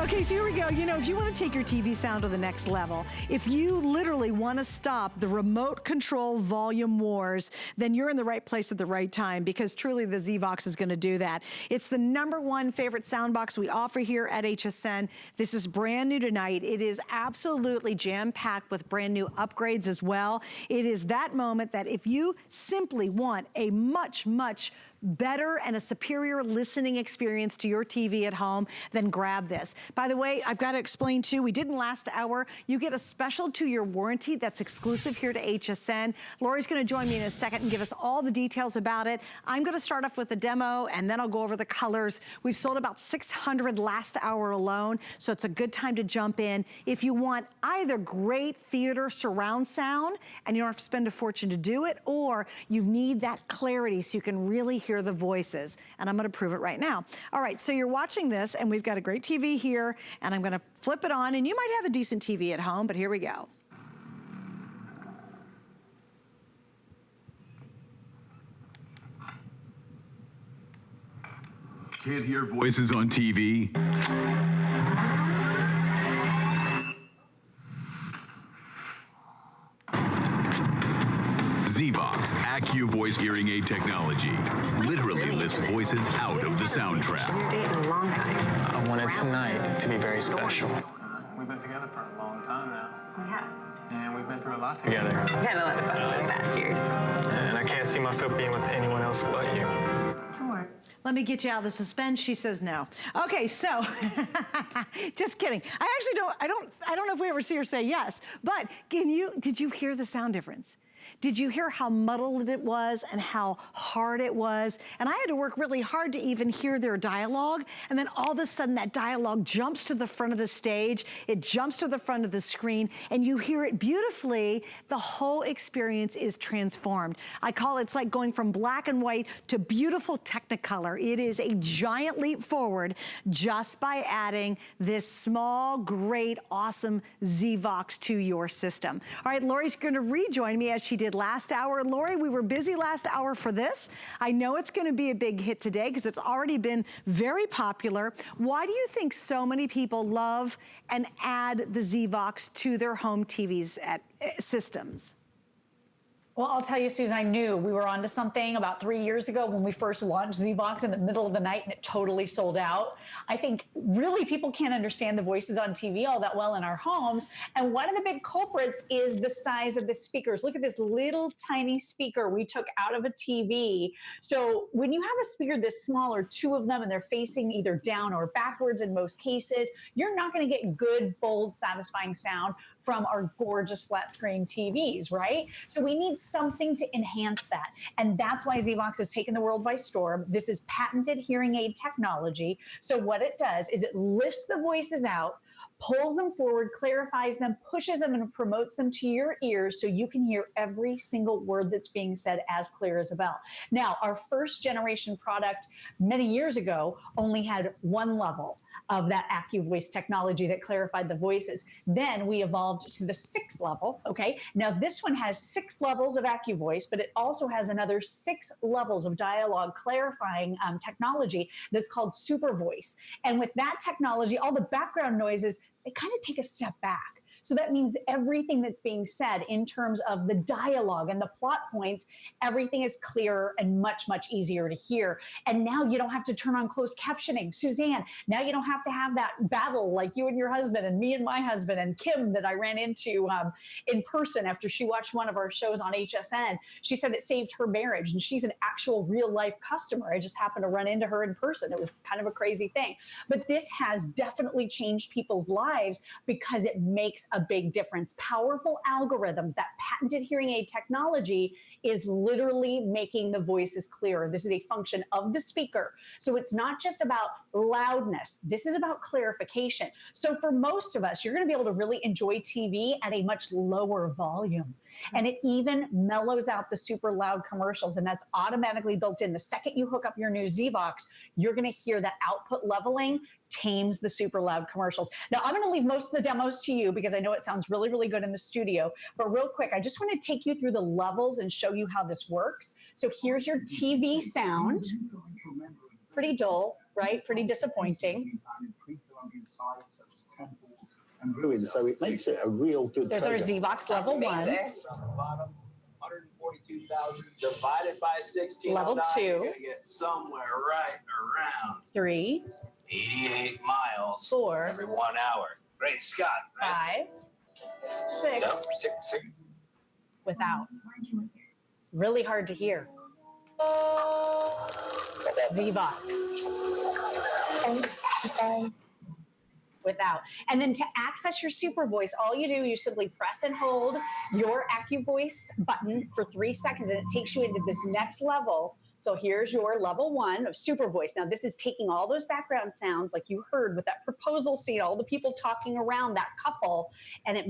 Okay, so here we go. You know, if you want to take your TV sound to the next level, if you literally want to stop the remote control volume wars, then you're in the right place at the right time, because truly the ZVox is going to do that. It's the #1 favorite sound box we offer here at HSN. This is brand new tonight. It is absolutely jam-packed with brand new upgrades as well. It is that moment that if you simply want a much, much better and a superior listening experience to your TV at home, then grab this. By the way, I've got to explain too, we didn't last hour. You get a special 2-year warranty that's exclusive here to HSN. Lori's going to join me in a second and give us all the details about it. I'm going to start off with a demo and then I'll go over the colors. We've sold about 600 last hour alone, so it's a good time to jump in. If you want either great theater surround sound and you don't have to spend a fortune to do it, or you need that clarity so you can really hear the voices, and I'm going to prove it right now. All right, so you're watching this and we've got a great TV here, and I'm going to flip it on, and you might have a decent TV at home, but here we go. Can't hear voices on TV? ZVox AccuVoice hearing aid technology literally lifts voices out of the soundtrack. I want it tonight to be very special. We've been together for a long time now. We have. And we've been through a lot together. We've had a lot of fun over the past years. And I can't see myself being with anyone else but you. Sure. Let me get you out of the suspense. She says no. Okay, so just kidding. I don't know if we ever see her say yes, but did you hear the sound difference? Did you hear how muddled it was and how hard it was? And I had to work really hard to even hear their dialogue. And then all of a sudden that dialogue jumps to the front of the stage. It jumps to the front of the screen and you hear it beautifully. The whole experience is transformed. I call it, it's like going from black and white to beautiful Technicolor. It is a giant leap forward just by adding this small, great, awesome ZVox to your system. All right, Lori's gonna rejoin me as she did last hour. Lori, we were busy last hour for this. I know it's going to be a big hit today because it's already been very popular. Why do you think so many people love and add the ZVox to their home TVs at systems? Well, I'll tell you, Susan, I knew we were onto something about 3 years ago when we first launched ZVox in the middle of the night and it totally sold out. I think really people can't understand the voices on TV all that well in our homes. And one of the big culprits is the size of the speakers. Look at this little tiny speaker we took out of a TV. So when you have a speaker this small, or 2 of them, and they're facing either down or backwards in most cases, you're not going to get good, bold, satisfying sound from our gorgeous flat screen TVs, right? So we need something to enhance that. And that's why ZVox has taken the world by storm. This is patented hearing aid technology. So what it does is it lifts the voices out, pulls them forward, clarifies them, pushes them, and promotes them to your ears so you can hear every single word that's being said as clear as a bell. Now, our first generation product many years ago only had 1 level of that AccuVoice technology that clarified the voices. Then we evolved to the 6th level, okay? Now this one has 6 levels of AccuVoice, but it also has another 6 levels of dialogue clarifying technology that's called Super Voice. And with that technology, all the background noises, they kind of take a step back. So that means everything that's being said in terms of the dialogue and the plot points, everything is clearer and much, much easier to hear. And now you don't have to turn on closed captioning. Suzanne, now you don't have to have that battle like you and your husband and me and my husband and Kim that I ran into in person after she watched one of our shows on HSN. She said it saved her marriage, and she's an actual real life customer. I just happened to run into her in person. It was kind of a crazy thing. But this has definitely changed people's lives because it makes a big difference. Powerful algorithms, that patented hearing aid technology is literally making the voices clearer. This is a function of the speaker. So it's not just about loudness. This is about clarification. So for most of us, you're going to be able to really enjoy TV at a much lower volume. And it even mellows out the super loud commercials, and that's automatically built in. The second you hook up your new ZVox, you're going to hear that output leveling tames the super loud commercials. Now, I'm going to leave most of the demos to you because I know it sounds really, really good in the studio. But real quick, I just want to take you through the levels and show you how this works. So here's your TV sound. Pretty dull, right? Pretty disappointing. and ruined, so it makes it a real good There's our treasure. ZVOX level 1. Across the bottom, 142,000 divided by 16. Level 2. You're gonna get somewhere right around 3, 88 miles 4, every 1 hour. Great Scott, right? 5, 6, Nope, six. without. Really hard to hear. ZVOX. Without. And then to access your super voice, all you do, you simply press and hold your AccuVoice button for 3 seconds, and it takes you into this next level. So here's your level 1 of super voice. Now this is taking all those background sounds like you heard with that proposal scene, all the people talking around that couple, and it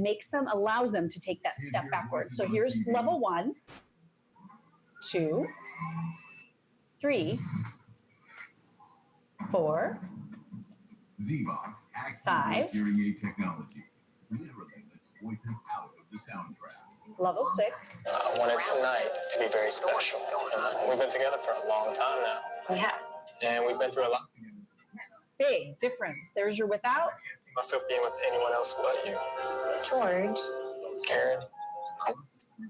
allows them to take that step backwards. So here's level 1, 2, 3, 4, ZVOX active 5, hearing aid technology literally lets voices out of the soundtrack. level 6. I wanted tonight to be very special. We've been together for a long time now. We have. And we've been through a lot together. Big difference. There's your without. I can't see myself being with anyone else but you. George. Karen.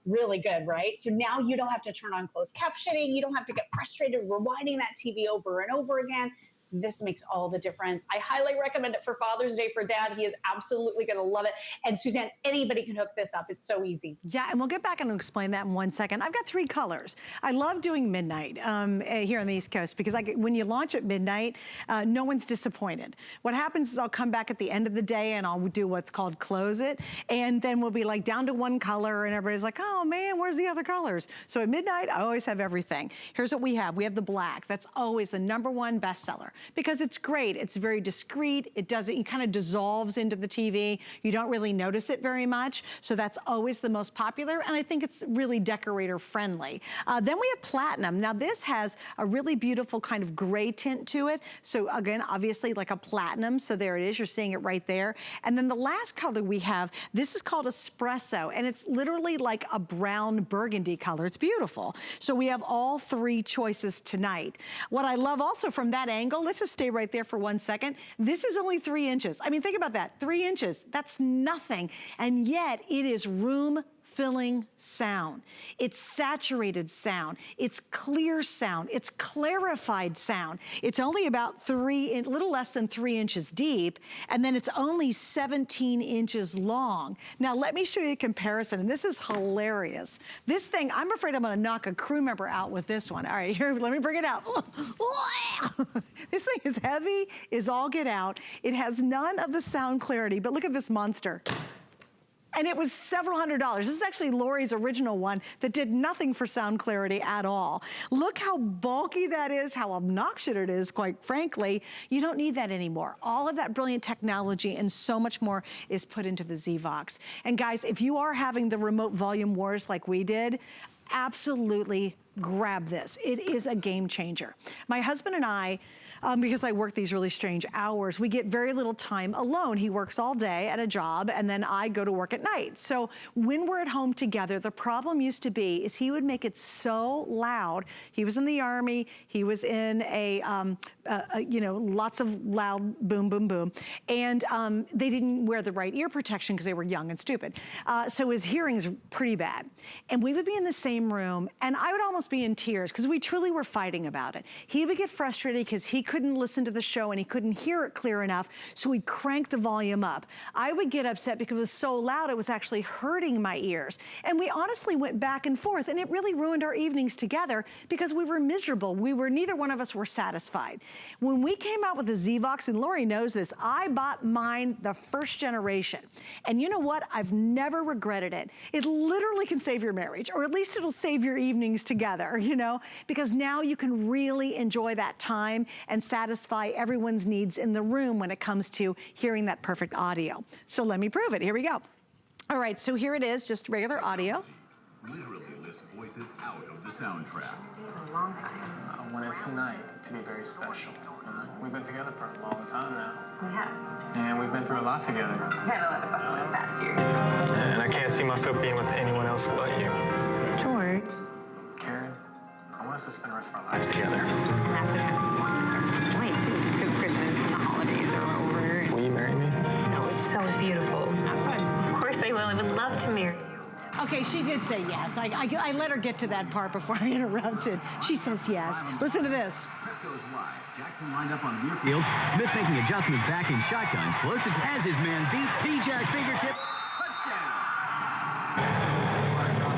Really good, right? So now you don't have to turn on closed captioning. You don't have to get frustrated rewinding that TV over and over again. This makes all the difference. I highly recommend it for Father's Day for Dad. He is absolutely going to love it. And Suzanne, anybody can hook this up. It's so easy. Yeah, and we'll get back and explain that in 1 second. I've got 3 colors. I love doing midnight here on the East Coast because when you launch at midnight, no one's disappointed. What happens is I'll come back at the end of the day and I'll do what's called close it. And then we'll be like down to 1 color and everybody's like, oh man, where's the other colors? So at midnight, I always have everything. Here's what we have. We have the black. That's always the #1 bestseller because it's great. It's very discreet. It kind of dissolves into the TV. You don't really notice it very much. So that's always the most popular. And I think it's really decorator friendly. Then we have platinum. Now this has a really beautiful kind of gray tint to it. So again, obviously like a platinum. So there it is. You're seeing it right there. And then the last color we have, this is called espresso. And it's literally like a brown burgundy color. It's beautiful. So we have all 3 choices tonight. What I love also from that angle, let's just stay right there for 1 second. This is only 3 inches. I mean, think about that, 3 inches, that's nothing. And yet it is room filling sound. It's saturated sound. It's clear sound. It's clarified sound. It's only about a little less than 3 inches deep, and then it's only 17 inches long. Now, let me show you a comparison, and this is hilarious. This thing, I'm afraid I'm gonna knock a crew member out with this one. All right, here, let me bring it out. This thing is heavy, is all get out. It has none of the sound clarity, but look at this monster. And it was several $100s. This is actually Lori's original one that did nothing for sound clarity at all. Look how bulky that is, how obnoxious it is, quite frankly. You don't need that anymore. All of that brilliant technology and so much more is put into the ZVOX. And guys, if you are having the remote volume wars like we did, absolutely grab this. It is a game changer. My husband and I, because I work these really strange hours, we get very little time alone. He works all day at a job and then I go to work at night. So when we're at home together, the problem used to be is he would make it so loud. He was in the Army, he was in lots of loud boom, boom, boom. And they didn't wear the right ear protection because they were young and stupid. So his hearing's pretty bad. And we would be in the same room and I would almost be in tears because we truly were fighting about it. He would get frustrated because he couldn't listen to the show and he couldn't hear it clear enough, so he'd crank the volume up. I would get upset because it was so loud it was actually hurting my ears. And we honestly went back and forth and it really ruined our evenings together because we were miserable. Neither one of us were satisfied. When we came out with the ZVOX, and Lori knows this, I bought mine the first generation. And you know what? I've never regretted it. It literally can save your marriage, or at least it'll save your evenings together, because now you can really enjoy that time and satisfy everyone's needs in the room when it comes to hearing that perfect audio. So let me prove it. Here we go. All right, so here it is, just regular audio. Literally lifts voices out of the soundtrack. A long time. I wanted tonight to be very special. We've been together for a long time now. We have. And we've been through a lot together. We've had a lot of fun in the past years. And I can't see myself being with anyone else but you. George. Karen, I want us to spend the rest of our lives together. And that's the time we want to start. Wait, too, because Christmas and the holidays are over. We marry me? Snow is so beautiful. Of course I will. I would love to marry you. Okay, she did say yes. I let her get to that part before I interrupted. She says yes. Listen to this. Goes wide. Jackson lined up on the near field. Smith making adjustments back in shotgun. Floats it as his man beat P-Jack fingertip.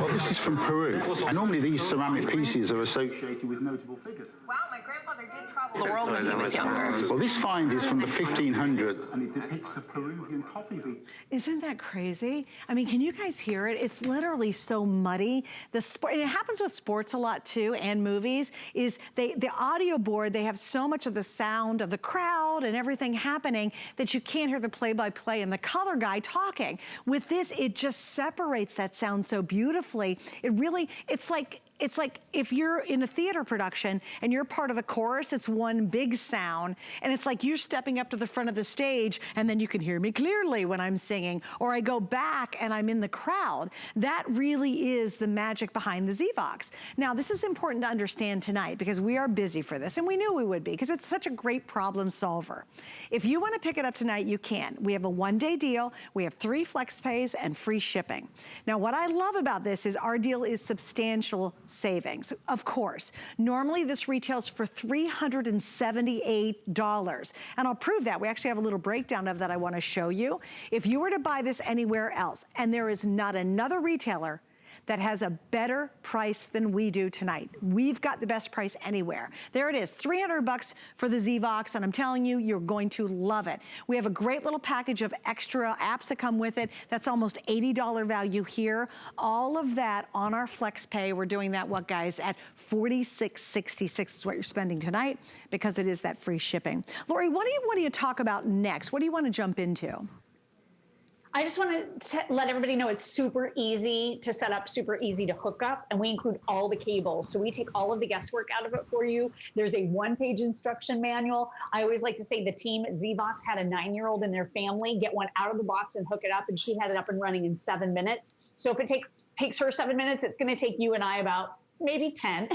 Well, this is from Peru. And normally these ceramic pieces are associated with notable figures. Wow, my grandfather did travel the world when he was younger. Well, this find is from the 1500s, and it depicts a Peruvian coffee bean. Isn't that crazy? I mean, can you guys hear it? It's literally so muddy. The sport, and it happens with sports a lot too, and movies, is the audio board, they have so much of the sound of the crowd and everything happening that you can't hear the play-by-play and the color guy talking. With this, it just separates that sound so beautifully. It really, it's like if you're in a theater production and you're part of the chorus, it's one big sound, and it's like you're stepping up to the front of the stage and then you can hear me clearly when I'm singing, or I go back and I'm in the crowd. That really is the magic behind the Zvox. Now, this is important to understand tonight because we are busy for this, and we knew we would be because it's such a great problem solver. If you want to pick it up tonight, you can. We have a one-day deal. We have 3 flex pays and free shipping. Now, what I love about this is our deal is substantial savings. Of course, normally this retails for $378, and I'll prove that. We actually have a little breakdown of that I want to show you. If you were to buy this anywhere else, and there is not another retailer that has a better price than we do tonight. We've got the best price anywhere. There it is, $300 for the Zvox, and I'm telling you, you're going to love it. We have a great little package of extra apps that come with it. That's almost $80 value here. All of that on our flex pay. We're doing that, what guys, at $46.66 is what you're spending tonight because it is that free shipping. Lori, what do you want to talk about next? What do you want to jump into? I just want to let everybody know it's super easy to set up, super easy to hook up, and we include all the cables. So we take all of the guesswork out of it for you. There's a 1-page instruction manual. I always like to say the team at Zvox had a 9-year-old in their family get one out of the box and hook it up, and she had it up and running in 7 minutes. So if it takes her 7 minutes, it's going to take you and I about maybe 10.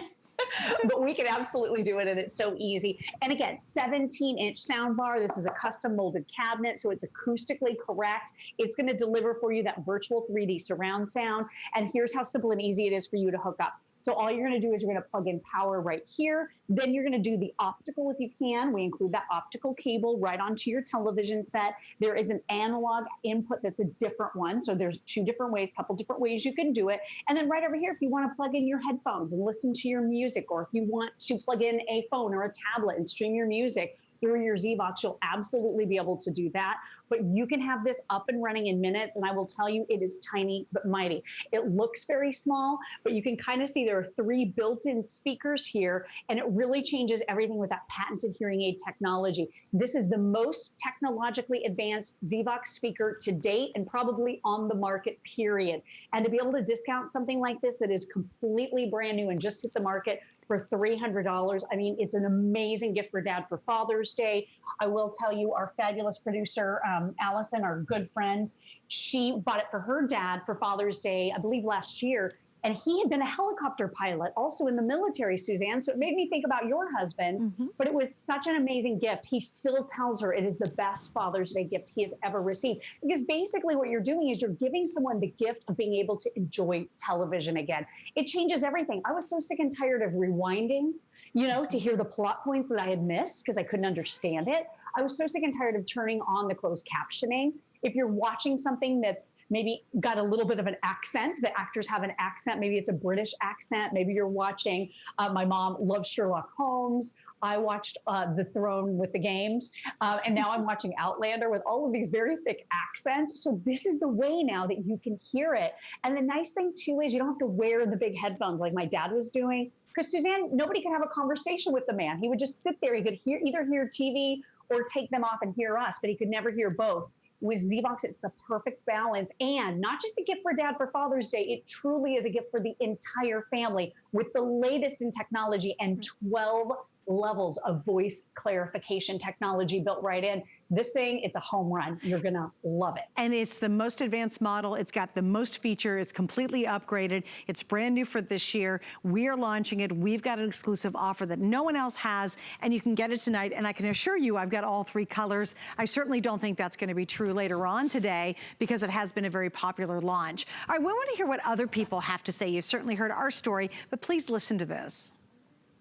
But we can absolutely do it, and it's so easy. And again, 17-inch sound bar. This is a custom molded cabinet, so it's acoustically correct. It's going to deliver for you that virtual 3D surround sound. And here's how simple and easy it is for you to hook up. So all you're going to do is you're going to plug in power right here. Then you're going to do the optical if you can. We include that optical cable right onto your television set. There is an analog input that's a different one. So there's 2 different ways, couple different ways you can do it. And then right over here, if you want to plug in your headphones and listen to your music, or if you want to plug in a phone or a tablet and stream your music through your Zvox, you'll absolutely be able to do that. But you can have this up and running in minutes, and I will tell you, it is tiny but mighty. It looks very small, but you can kind of see there are 3 built-in speakers here, and it really changes everything with that patented hearing aid technology. This is the most technologically advanced Zvox speaker to date, and probably on the market, period. And to be able to discount something like this that is completely brand new and just hit the market for $300. I mean, it's an amazing gift for Dad for Father's Day. I will tell you, our fabulous producer, Allison, our good friend, she bought it for her dad for Father's Day, I believe last year. And he had been a helicopter pilot, also in the military, Suzanne. So it made me think about your husband, but it was such an amazing gift. He still tells her it is the best Father's Day gift he has ever received. Because basically what you're doing is you're giving someone the gift of being able to enjoy television again. It changes everything. I was so sick and tired of rewinding, you know, to hear the plot points that I had missed because I couldn't understand it. I was so sick and tired of turning on the closed captioning. If you're watching something that's maybe got a little bit of an accent, the actors have an accent, maybe it's a British accent, maybe you're watching, my mom loves Sherlock Holmes, I watched The Throne with the Games, and now I'm watching Outlander with all of these very thick accents. So this is the way now that you can hear it. And the nice thing too is you don't have to wear the big headphones like my dad was doing, because Suzanne, nobody could have a conversation with the man. He would just sit there, he could either hear TV or take them off and hear us, but he could never hear both. With Zvox, it's the perfect balance, and not just a gift for Dad for Father's Day, it truly is a gift for the entire family with the latest in technology and 12 levels of voice clarification technology built right in. This thing, it's a home run. You're gonna love it. And it's the most advanced model. It's got the most feature. It's completely upgraded. It's brand new for this year. We're launching it. We've got an exclusive offer that no one else has, and you can get it tonight. And I can assure you, I've got all 3 colors. I certainly don't think that's gonna be true later on today because it has been a very popular launch. All right, we want to hear what other people have to say. You've certainly heard our story, but please listen to this.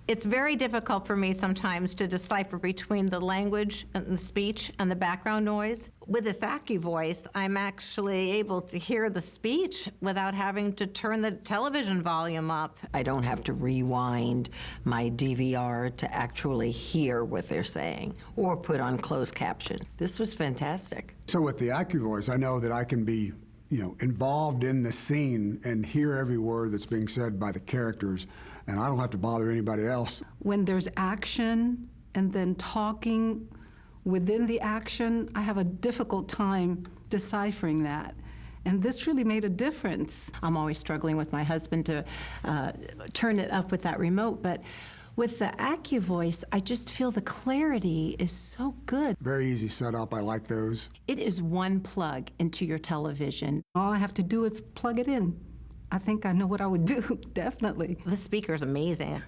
It's very difficult for me sometimes to decipher between the language and the speech and the background noise. With this AccuVoice, I'm actually able to hear the speech without having to turn the television volume up. I don't have to rewind my DVR to actually hear what they're saying or put on closed caption. This was fantastic. So with the AccuVoice, I know that I can be, involved in the scene and hear every word that's being said by the characters, and I don't have to bother anybody else. When there's action and then talking within the action, I have a difficult time deciphering that. And this really made a difference. I'm always struggling with my husband to turn it up with that remote, but with the AccuVoice, I just feel the clarity is so good. Very easy setup, I like those. It is one plug into your television. All I have to do is plug it in. I think I know what I would do, definitely. The speaker's amazing.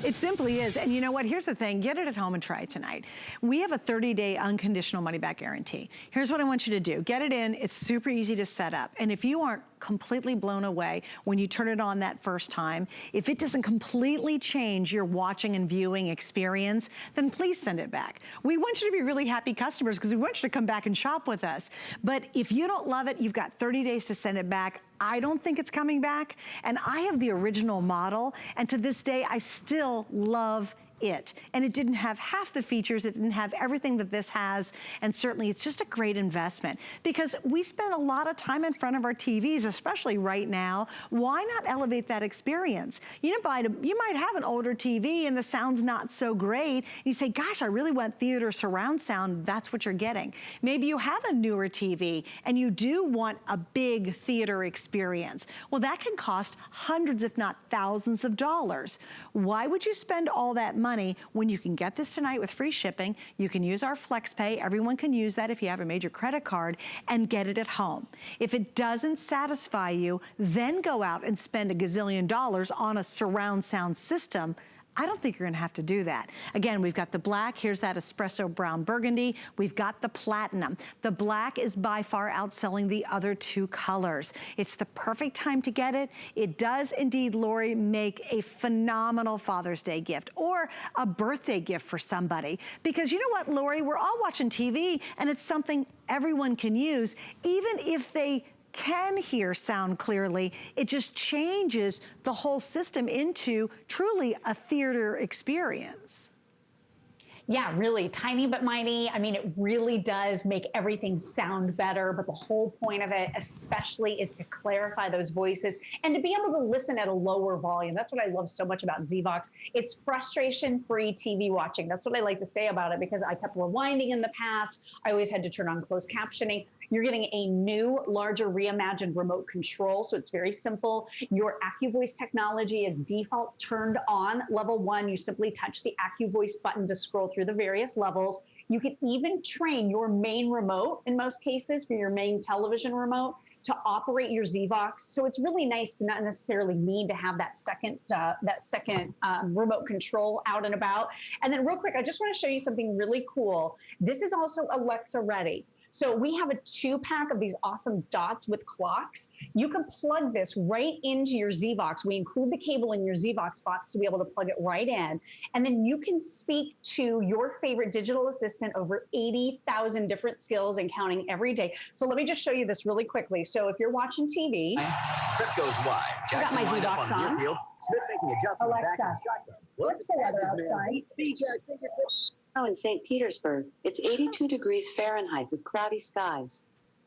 It simply is. And you know what? Here's the thing. Get it at home and try it tonight. We have a 30-day unconditional money-back guarantee. Here's what I want you to do. Get it in. It's super easy to set up. And if you aren't completely blown away when you turn it on that first time, if it doesn't completely change your watching and viewing experience, then please send it back. We want you to be really happy customers because we want you to come back and shop with us. But if you don't love it, you've got 30 days to send it back. I don't think it's coming back. And I have the original model. And to this day, I still love it. And it didn't have half the features. It didn't have everything that this has. And certainly it's just a great investment because we spend a lot of time in front of our TVs, especially right now. Why not elevate that experience? You might have an older TV and the sound's not so great. You say, gosh, I really want theater surround sound. That's what you're getting. Maybe you have a newer TV and you do want a big theater experience. Well, that can cost hundreds, if not thousands of dollars. Why would you spend all that money when you can get this tonight with free shipping? You can use our FlexPay. Everyone can use that if you have a major credit card and get it at home. If it doesn't satisfy you, then go out and spend $1 gazillion on a surround sound system. I don't think you're gonna have to do that. Again, we've got the black, here's that espresso brown burgundy. We've got the platinum. The black is by far outselling the other 2 colors. It's the perfect time to get it. It does indeed, Lori, make a phenomenal Father's Day gift or a birthday gift for somebody. Because you know what, Lori, we're all watching TV and it's something everyone can use, even if they can hear sound clearly. It just changes the whole system into truly a theater experience. Yeah, really, tiny but mighty. I mean, it really does make everything sound better, but the whole point of it especially is to clarify those voices and to be able to listen at a lower volume. That's what I love so much about Zvox. It's frustration-free TV watching. That's what I like to say about it because I kept rewinding in the past. I always had to turn on closed captioning. You're getting a new, larger, reimagined remote control, so it's very simple. Your AccuVoice technology is default turned on. Level 1, you simply touch the AccuVoice button to scroll through the various levels. You can even train your main remote, in most cases, for your main television remote, to operate your Zvox. So it's really nice to not necessarily need to have that second remote control out and about. And then real quick, I just want to show you something really cool. This is also Alexa ready. So we have a 2-pack of these awesome dots with clocks. You can plug this right into your Zvox. We include the cable in your Zvox box to be able to plug it right in. And then you can speak to your favorite digital assistant over 80,000 different skills and counting every day. So let me just show you this really quickly. So if you're watching TV. Trip goes wide. Jackson, I got my Zvox on. Smith making adjustments Alexa, back in shotgun. what's the weather outside? Now in St. Petersburg, it's 82 degrees Fahrenheit with cloudy skies.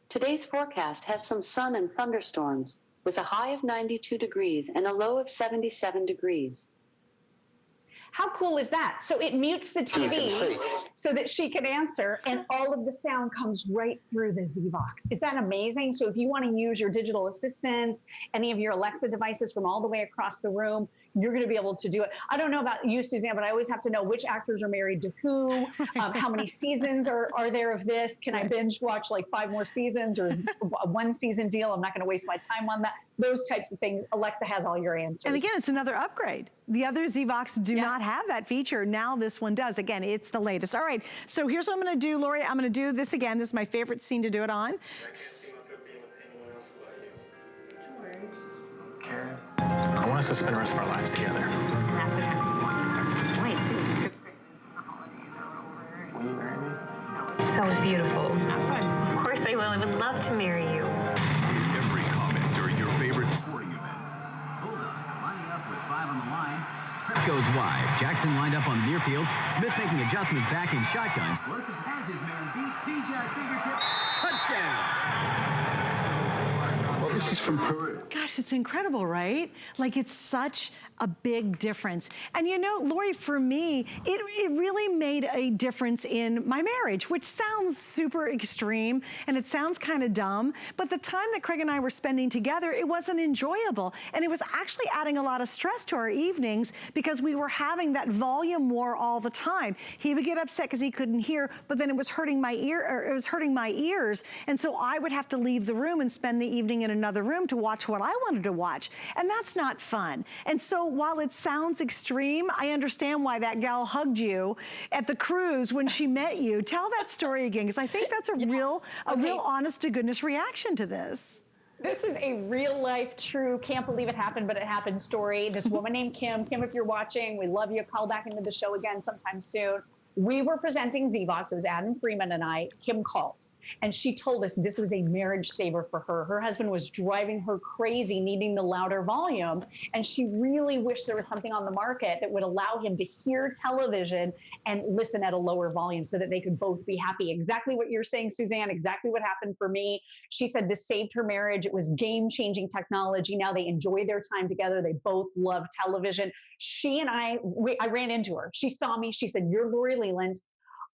Today's forecast has some sun and thunderstorms, with a high of 92 degrees and a low of 77 degrees. How cool is that? So it mutes the TV so that she can answer, and all of the sound comes right through the Zvox. Is that amazing? So if you want to use your digital assistants, any of your Alexa devices from all the way across the room, you're going to be able to do it. I don't know about you, Suzanne, but I always have to know which actors are married to who, how many seasons are there of this? Can I binge watch like 5 more seasons, or is this a 1-season deal? I'm not going to waste my time on that. Those types of things. Alexa has all your answers. And again, it's another upgrade. The other Zvox do not have that feature. Now this one does. Again, it's the latest. All right, so here's what I'm going to do, Lori. I'm going to do this again. This is my favorite scene to do it on. Karen, I want us to spend the rest of our lives together. That's the time we want to start enjoying too. Will you marry me? So beautiful. Of course I will. I would love to marry you. Every comment during your favorite sporting event. Bulldogs are lining up with 5 on the line. Prep goes wide. Jackson lined up on the near field. Smith making adjustments back in shotgun. Floats it, has his man beat. P-Jack fingertip. Touchdown. Well, this is from Peru. Gosh, it's incredible, right? Like, it's such a big difference. And you know, Lori, for me, it really made a difference in my marriage, which sounds super extreme and it sounds kind of dumb, but the time that Craig and I were spending together, it wasn't enjoyable. And it was actually adding a lot of stress to our evenings because we were having that volume war all the time. He would get upset because he couldn't hear, but then it was hurting my ear, or it was hurting my ears. And so I would have to leave the room and spend the evening in another room to watch what I wanted to watch. And that's not fun. And so while it sounds extreme, I understand why that gal hugged you at the cruise when she met you. Tell that story again, because I think that's a real honest to goodness reaction to this. This is a real life, true, can't believe it happened, but it happened story. This woman named Kim. Kim, if you're watching, we love you. Call back into the show again sometime soon. We were presenting Zvox. It was Adam Freeman and I. Kim called. And she told us this was a marriage saver for her. Her husband was driving her crazy, needing the louder volume. And she really wished there was something on the market that would allow him to hear television and listen at a lower volume so that they could both be happy. Exactly what you're saying, Suzanne, exactly what happened for me. She said this saved her marriage. It was game-changing technology. Now they enjoy their time together. They both love television. She and I ran into her. She saw me. She said, "You're Lori Leland.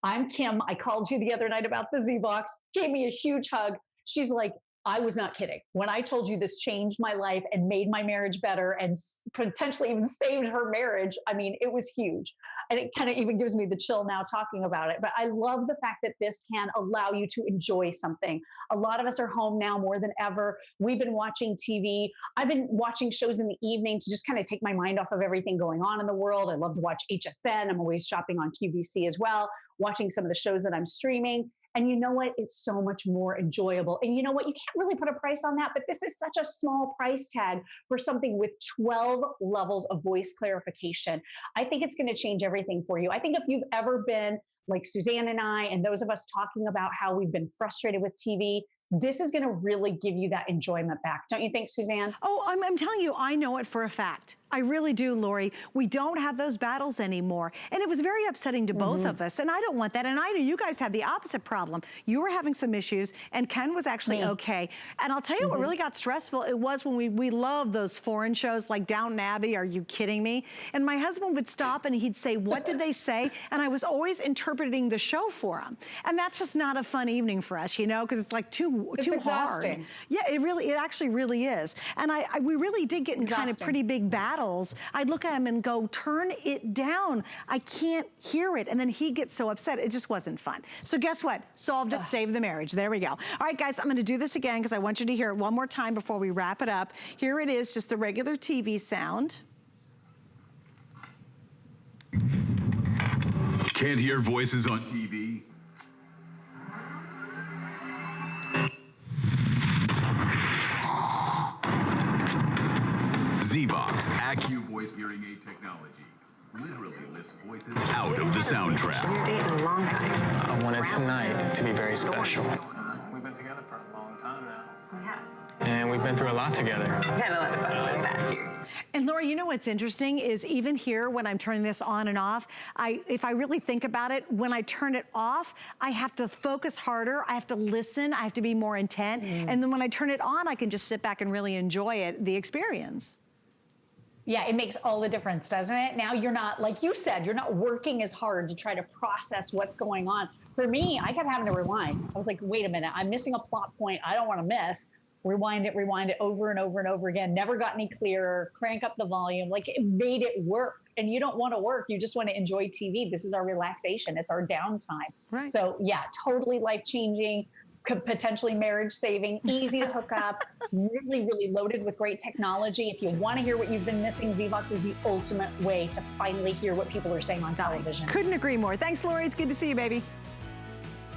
I'm Kim. I called you the other night about the Zvox," gave me a huge hug. She's like, "I was not kidding. When I told you this changed my life and made my marriage better and potentially even saved her marriage, I mean, it was huge." And it kind of even gives me the chill now talking about it. But I love the fact that this can allow you to enjoy something. A lot of us are home now more than ever. We've been watching TV. I've been watching shows in the evening to just kind of take my mind off of everything going on in the world. I love to watch HSN. I'm always shopping on QVC as well, watching some of the shows that I'm streaming. And you know what? It's so much more enjoyable. And you know what? You can't really put a price on that, but this is such a small price tag for something with 12 levels of voice clarification. I think it's going to change everything for you. I think if you've ever been like Suzanne and I, and those of us talking about how we've been frustrated with TV, this is going to really give you that enjoyment back. Don't you think, Suzanne? Oh, I'm telling you, I know it for a fact. I really do, Lori. We don't have those battles anymore. And it was very upsetting to both of us. And I don't want that. And I know you guys had the opposite problem. You were having some issues and Ken was actually okay. And I'll tell you what really got stressful. It was when we love those foreign shows like Downton Abbey. Are you kidding me? And my husband would stop and he'd say, "What did they say?" And I was always interpreting the show for him. And that's just not a fun evening for us, you know, because it's like too hard. Yeah, it actually really is. And we really did get in kind of pretty big battles. I'd look at him and go, "Turn it down. I can't hear it." And then he gets so upset. It just wasn't fun. So guess what? Solved it, saved the marriage. There we go. All right, guys, I'm going to do this again because I want you to hear it one more time before we wrap it up. Here it is, just the regular TV sound. Can't hear voices on TV? Zvox AccuVoice voice hearing aid technology literally lifts voices out of the soundtrack. We're dating a long time. I want it tonight to be very special. We've been together for a long time now. We have. And we've been through a lot together. We've had a lot of fun over the past years. And Laura, you know what's interesting is even here when I'm turning this on and off, if I really think about it, when I turn it off, I have to focus harder, I have to listen, I have to be more intent. And then when I turn it on, I can just sit back and really enjoy it, the experience. Yeah, it makes all the difference, doesn't it? Now you're not, like you said, you're not working as hard to try to process what's going on. For me, I kept having to rewind. I was like, wait a minute, I'm missing a plot point I don't want to miss. Rewind it over and over and over again. Never got any clearer. Crank up the volume. Like, it made it work. And you don't want to work. You just want to enjoy TV. This is our relaxation. It's our downtime. Right. So yeah, totally life-changing, potentially marriage-saving, easy to hook up, really, really loaded with great technology. If you want to hear what you've been missing, Zvox is the ultimate way to finally hear what people are saying on television. Couldn't agree more. Thanks, Lori. It's good to see you, baby.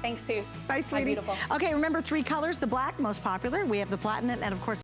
Thanks, Suze. Bye, sweetie. Bye, beautiful. Okay, remember 3 colors. The black, most popular. We have the platinum, and of course,